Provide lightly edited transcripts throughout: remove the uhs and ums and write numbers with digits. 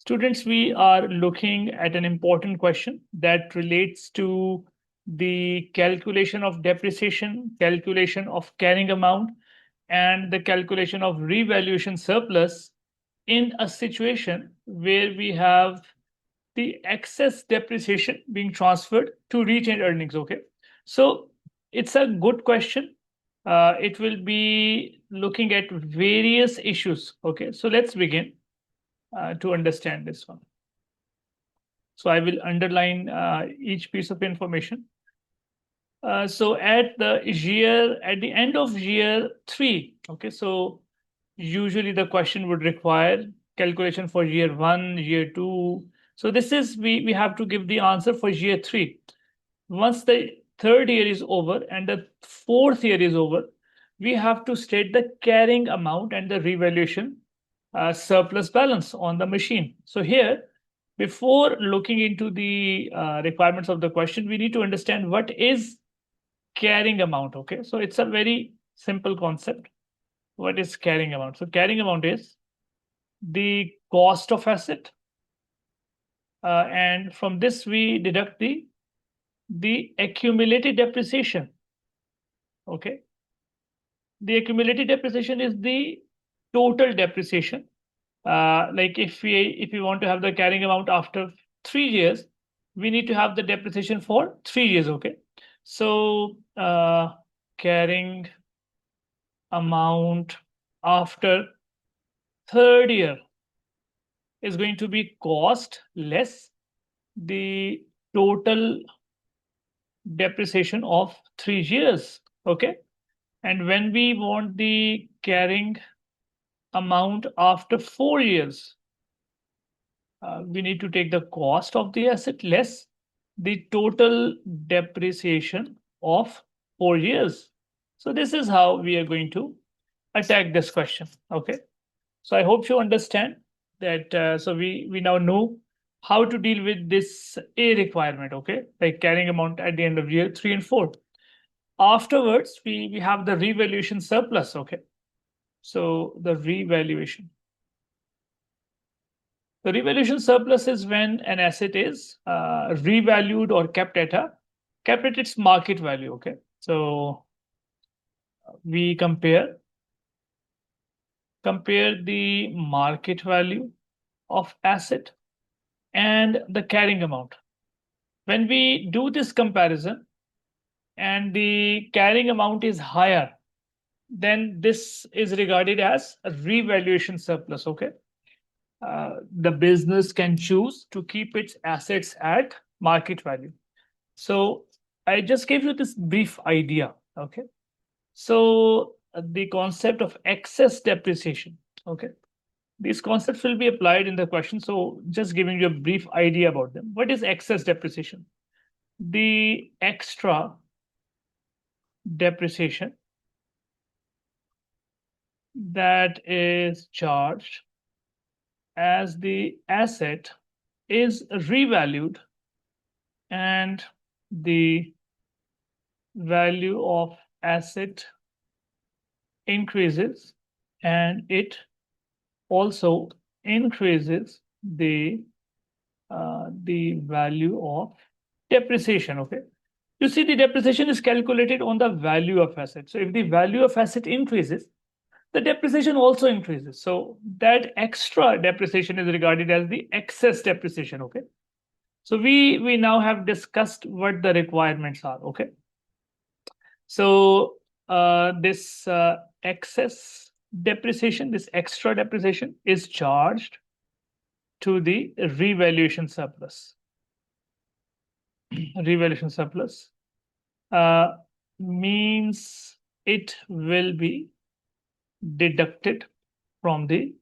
Students, we are looking at an important question that relates to the calculation of depreciation, calculation of carrying amount, and the calculation of revaluation surplus in a situation where we have the excess depreciation being transferred to retained earnings. Okay, so it's a good question. It will be looking at various issues. Okay, so let's begin to understand this one. So I will underline each piece of information. So at the end of year 3, okay, so usually the question would require calculation for year 1, year 2. So this is, we have to give the answer for year 3. Once the third year is over and the fourth year is over, we have to state the carrying amount and the revaluation surplus balance on the machine. So here, before looking into the requirements of the question, we need to understand what is carrying amount. Okay, so it's a very simple concept. What is carrying amount? So carrying amount is the cost of asset, and from this we deduct the accumulated depreciation. Okay, the accumulated depreciation is the total depreciation. Like if we want to have the carrying amount after 3 years, we need to have the depreciation for 3 years. Okay, so carrying amount after third year is going to be cost less the total depreciation of 3 years. Okay, and when we want the carrying amount after 4 years, we need to take the cost of the asset less the total depreciation of 4 years. So this is how we are going to attack this question. Okay, so I hope you understand that. So we now know how to deal with this A requirement. Okay, like carrying amount at the end of year 3 and 4. Afterwards, we have the revaluation surplus. Okay, so the revaluation. The revaluation surplus is when an asset is revalued or kept at its market value. Okay, so we compare the market value of asset and the carrying amount. When we do this comparison and the carrying amount is higher, then this is regarded as a revaluation surplus. Okay, the business can choose to keep its assets at market value. So I just gave you this brief idea. Okay, so the concept of excess depreciation. Okay, these concepts will be applied in the question. So just giving you a brief idea about them. What is excess depreciation? The extra depreciation that is charged as the asset is revalued and the value of asset increases, and it also increases the value of depreciation. Okay, you see, the depreciation is calculated on the value of asset. So if the value of asset increases, the depreciation also increases. So that extra depreciation is regarded as the excess depreciation. Okay, so we now have discussed what the requirements are. Okay, so this excess depreciation, this extra depreciation is charged to the revaluation surplus. Revaluation surplus means it will be deducted from the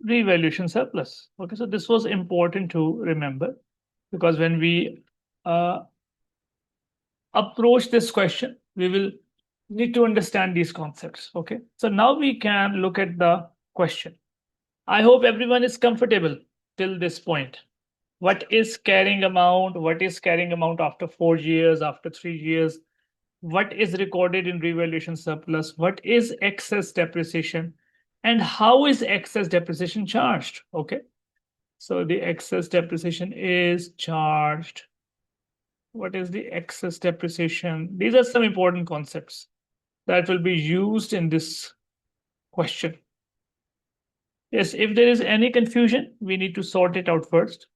revaluation surplus. Okay, so this was important to remember, because when we approach this question, we will need to understand these concepts. Okay, so now we can look at the question. I hope everyone is comfortable till this point. What is carrying amount? What is carrying amount after 4 years, after 3 years? What is recorded in revaluation surplus? What is excess depreciation? And how is excess depreciation charged? Okay, So the excess depreciation is charged. What is the excess depreciation? These are some important concepts that will be used in this question. Yes, if there is any confusion, we need to sort it out first.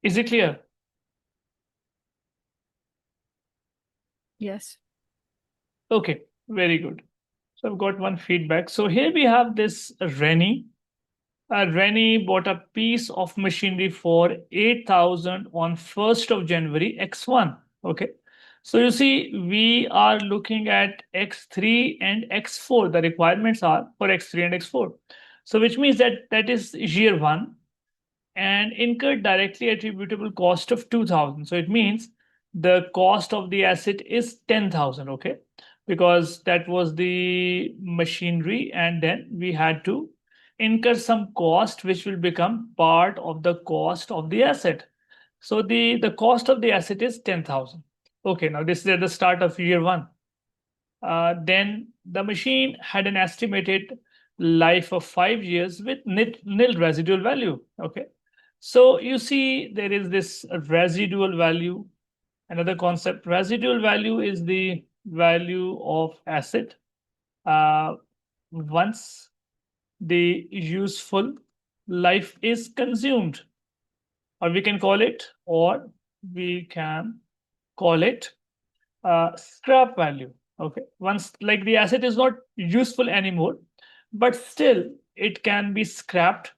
Is it clear? Yes. Okay, very good. So I've got one feedback. So here we have this Rennie. Rennie bought a piece of machinery for 8,000 on 1st of January X1. Okay. So you see, we are looking at X3 and X4. The requirements are for X3 and X4. So which means that that is year one and incurred directly attributable cost of 2,000. So it means the cost of the asset is 10,000, okay? Because that was the machinery and then we had to incur some cost which will become part of the cost of the asset. So the cost of the asset is 10,000. Okay, now this is at the start of year one. Then the machine had an estimated life of 5 years with nil residual value. Okay. So you see, there is this residual value. Another concept, residual value is the value of asset once the useful life is consumed, or we can call it, or we can call it scrap value. Okay, once like the asset is not useful anymore, but still it can be scrapped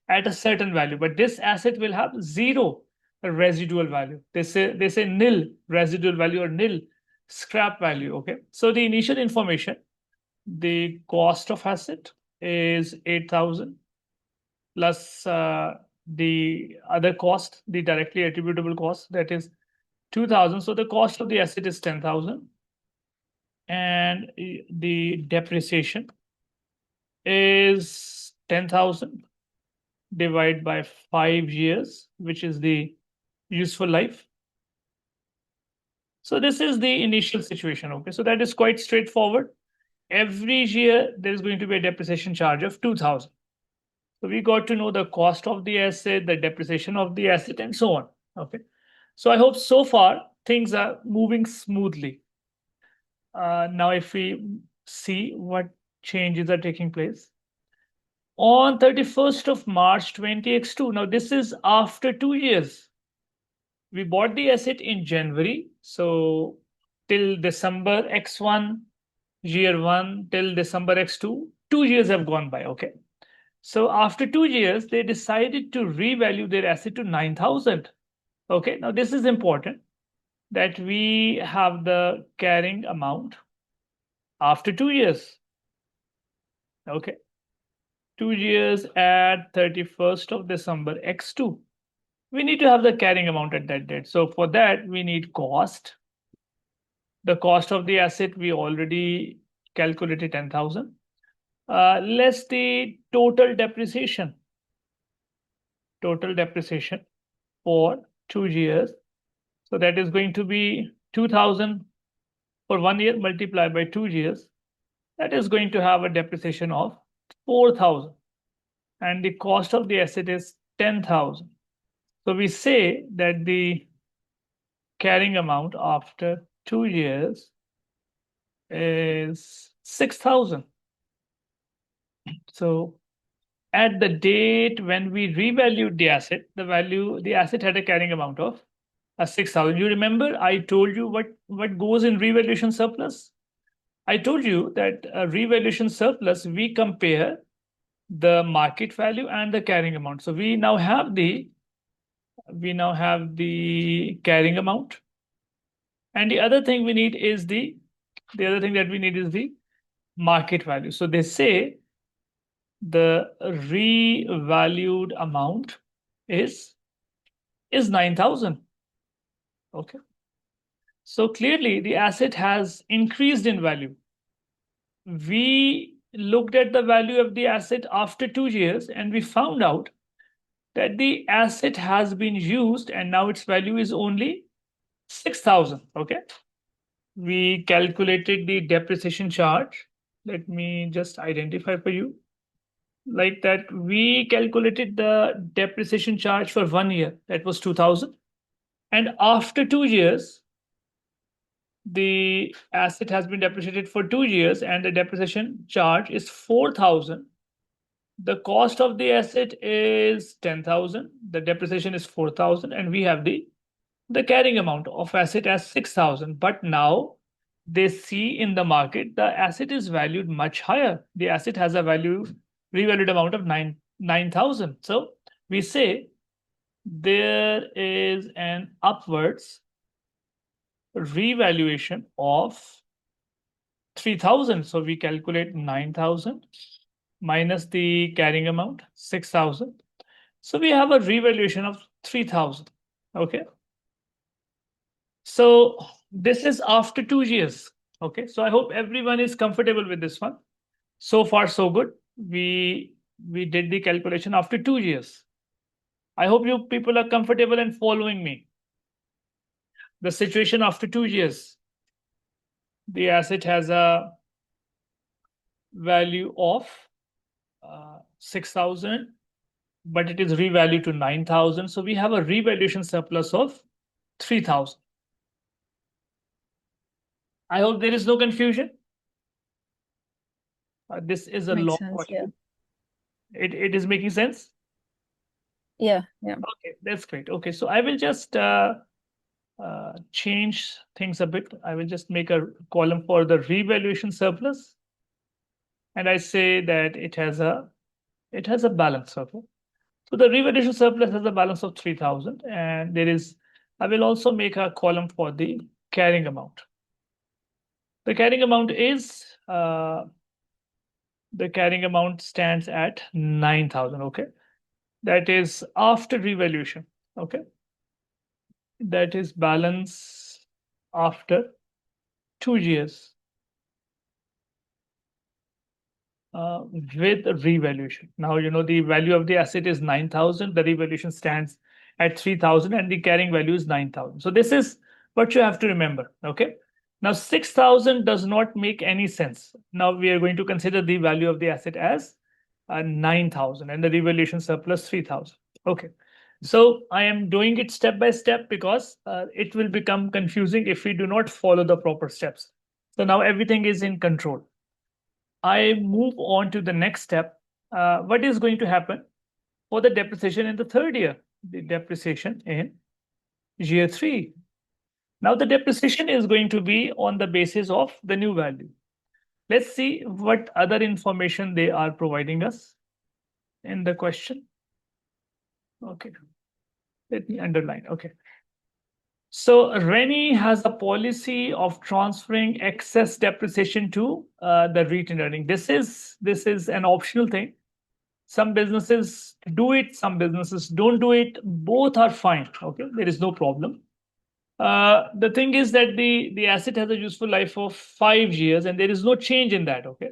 at a certain value. But this asset will have zero residual value. They say nil residual value or nil scrap value. Okay, so the initial information, the cost of asset is 8,000 plus the other cost, the directly attributable cost, that is 2,000. So the cost of the asset is 10,000 and the depreciation is 10,000 divided by 5 years, which is the useful life. So this is the initial situation. Okay, so that is quite straightforward. Every year there is going to be a depreciation charge of 2,000. So we got to know the cost of the asset, the depreciation of the asset, and so on. Okay, so I hope so far things are moving smoothly. Now, if we see what changes are taking place on 31st of March 20x2. Now, this is after 2 years. We bought the asset in January. So, till December X1, year one, till December X2, 2 years have gone by. Okay. So, after 2 years, they decided to revalue their asset to 9,000. Okay. Now, this is important that we have the carrying amount after 2 years. Okay. 2 years at 31st of December X2. We need to have the carrying amount at that date. So for that, we need cost. The cost of the asset, we already calculated 10,000. Less the total depreciation. Total depreciation for 2 years. So that is going to be 2,000 for 1 year multiplied by 2 years. That is going to have a depreciation of 4,000. And the cost of the asset is 10,000. So we say that the carrying amount after 2 years is 6,000. So at the date when we revalued the asset, the asset had a carrying amount of 6,000. You remember I told you what goes in revaluation surplus? I told you that revaluation surplus, we compare the market value and the carrying amount. So we now have the carrying amount. And the other thing we need is the other thing that we need is the market value. So they say the revalued amount is 9,000. Okay. So clearly the asset has increased in value. We looked at the value of the asset after 2 years and we found out that the asset has been used and now its value is only 6,000. Okay. we calculated the depreciation charge. Let me just identify for you. Like that, we calculated the depreciation charge for 1 year, that was 2000. And after 2 years, the asset has been depreciated for 2 years and the depreciation charge is 4000. The cost of the asset is 10,000, the depreciation is 4,000, and we have the carrying amount of asset as 6,000. But now they see in the market the asset is valued much higher. The asset has a value revalued amount of 9,000. So we say there is an upwards revaluation of 3,000. So we calculate 9,000 minus the carrying amount 6,000. So we have a revaluation of 3,000. Okay. So this is after 2 years. Okay. So I hope everyone is comfortable with this one. So far, so good. We did the calculation after 2 years. I hope you people are comfortable and following me. The situation after 2 years, the asset has a value of 6,000, but it is revalued to 9,000. So we have a revaluation surplus of 3,000. I hope there is no confusion. This is a Makes long sense. question. It is making sense? Yeah. Yeah. Okay, that's great. Okay, so I will just change things a bit. I will just make a column for the revaluation surplus, and I say that it has a balance. Okay, so the revaluation surplus has a balance of 3,000, and I will also make a column for the carrying amount. The carrying amount is the carrying amount stands at 9,000. Okay, that is after revaluation. Okay, that is balance after 2 years with revaluation. Now, the value of the asset is 9,000, the revaluation stands at 3,000, and the carrying value is 9,000. So this is what you have to remember. Okay. Now, 6,000 does not make any sense. Now, we are going to consider the value of the asset as 9,000 and the revaluation surplus 3,000. Okay. So I am doing it step by step because it will become confusing if we do not follow the proper steps. So now everything is in control. I move on to the next step. What is going to happen for the depreciation in the third year? The depreciation in year three. Now the depreciation is going to be on the basis of the new value. Let's see what other information they are providing us in the question. Okay, let me underline. Okay. So Rennie has a policy of transferring excess depreciation to the retained earning. This is an optional thing. Some businesses do it, some businesses don't do it. Both are fine. Okay, there is no problem. The thing is that the asset has a useful life of 5 years, and there is no change in that. Okay,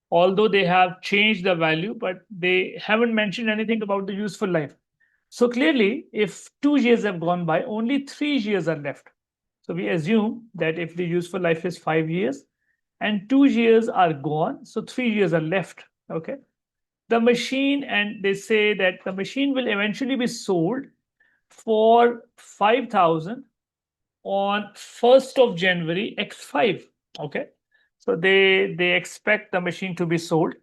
although they have changed the value, but they haven't mentioned anything about the useful life. So clearly, if 2 years have gone by, only 3 years are left. So we assume that if the useful life is 5 years and 2 years are gone, so 3 years are left. Okay. The machine, and they say that the machine will eventually be sold for 5,000 on 1st of January X5. Okay. So they expect the machine to be sold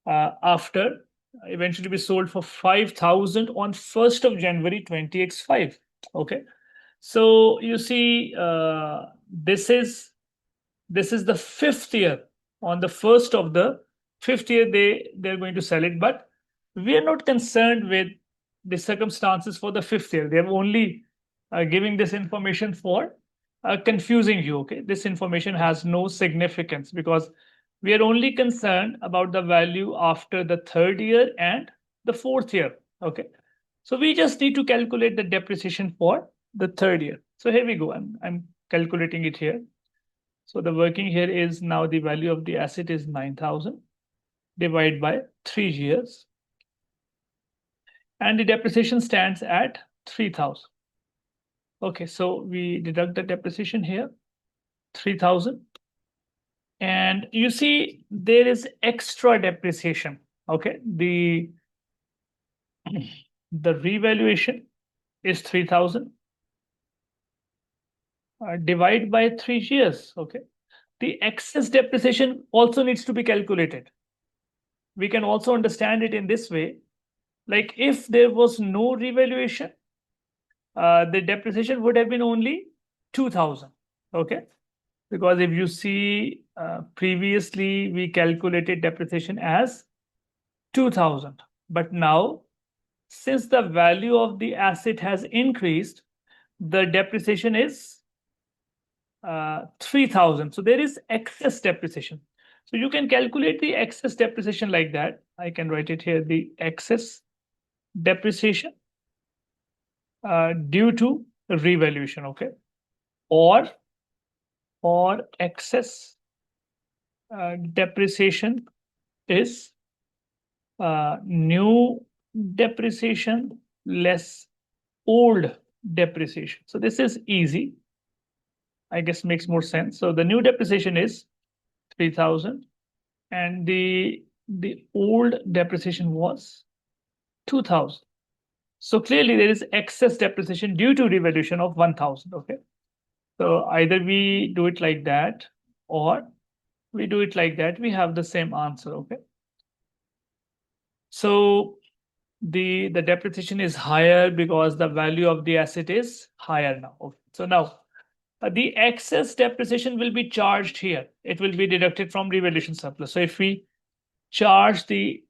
after eventually be sold for 5,000 on 1st of January 20X5. Okay. So you see, this is the fifth year. On the first of the fifth year, they're going to sell it, but we are not concerned with the circumstances for the fifth year. They're only giving this information for confusing you. Okay, this information has no significance because we are only concerned about the value after the third year and the fourth year. Okay, so we just need to calculate the depreciation for the third year. So here we go. I'm calculating it here. So the working here is now the value of the asset is 9,000 divided by 3 years. And the depreciation stands at 3,000. Okay, so we deduct the depreciation here. 3,000. And you see there is extra depreciation. Okay, the revaluation is 3,000. Divide by 3 years. Okay, the excess depreciation also needs to be calculated. We can also understand it in this way, like if there was no revaluation, the depreciation would have been only 2,000. Okay, because if you see, previously we calculated depreciation as 2,000, but now since the value of the asset has increased, the depreciation is 3,000. So there is excess depreciation. So you can calculate the excess depreciation like that. I can write it here, the excess depreciation due to revaluation. Okay, or excess depreciation is new depreciation less old depreciation. So this is easy, I guess, makes more sense. So the new depreciation is 3,000 and the old depreciation was 2,000. So clearly there is excess depreciation due to revaluation of 1,000. Okay, so either we do it like that or we do it like that. We have the same answer. Okay, so the depreciation is higher because the value of the asset is higher now. Okay. So now the excess depreciation will be charged here. It will be deducted from revaluation surplus. So if we charge the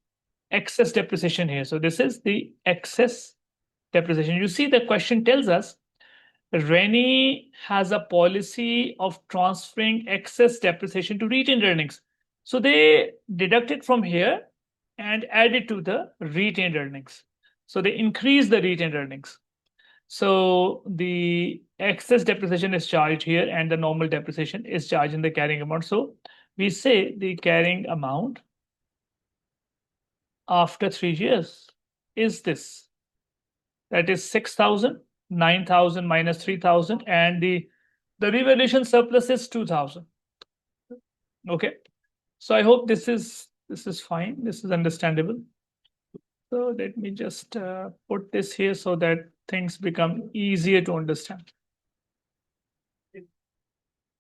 excess depreciation here, so this is the excess depreciation. You see, the question tells us Rennie has a policy of transferring excess depreciation to retained earnings. So they deduct it from here and add it to the retained earnings. So they increase the retained earnings. So the excess depreciation is charged here and the normal depreciation is charged in the carrying amount. So we say the carrying amount after 3 years is this. That is 6,000, 9,000 minus 3,000, and the revaluation surplus is 2,000. Okay, so I hope this is fine. This is understandable. So let me just put this here so that things become easier to understand.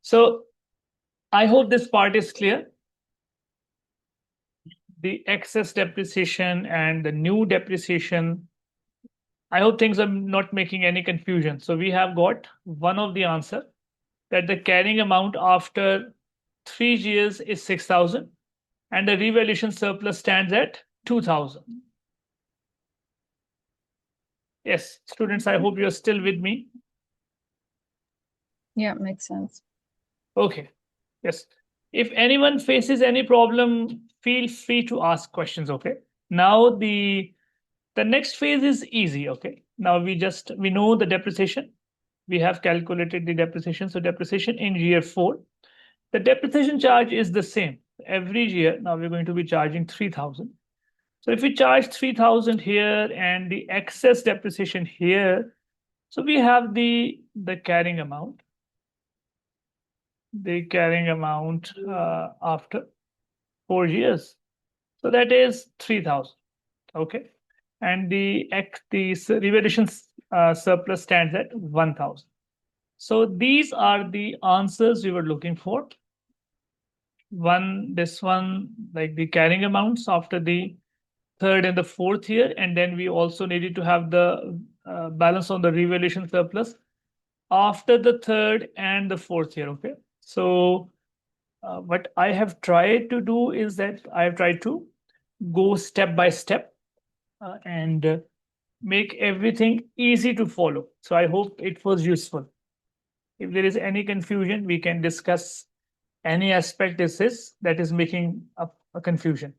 So I hope this part is clear. The excess depreciation and the new depreciation. I hope things are not making any confusion. So we have got one of the answer, that the carrying amount after 3 years is 6,000 and the revaluation surplus stands at 2,000. Yes, students, I hope you're still with me. Yeah, makes sense. Okay, yes. If anyone faces any problem, feel free to ask questions. Okay, now the next phase is easy. Okay, now we know the depreciation. We have calculated the depreciation. So depreciation in year 4, the depreciation charge is the same every year. Now we're going to be charging 3,000. So if we charge 3,000 here and the excess depreciation here, so we have the carrying amount. The carrying amount after 4 years. So that is 3,000. Okay, and the revaluation surplus stands at 1,000. So these are the answers we were looking for. This one, like the carrying amounts after the 3rd and the 4th year, and then we also needed to have the balance on the revaluation surplus after the 3rd and the 4th year. Okay, so what I have tried to do is that I have tried to go step by step and make everything easy to follow. So I hope it was useful. If there is any confusion, we can discuss any aspect that is making a confusion.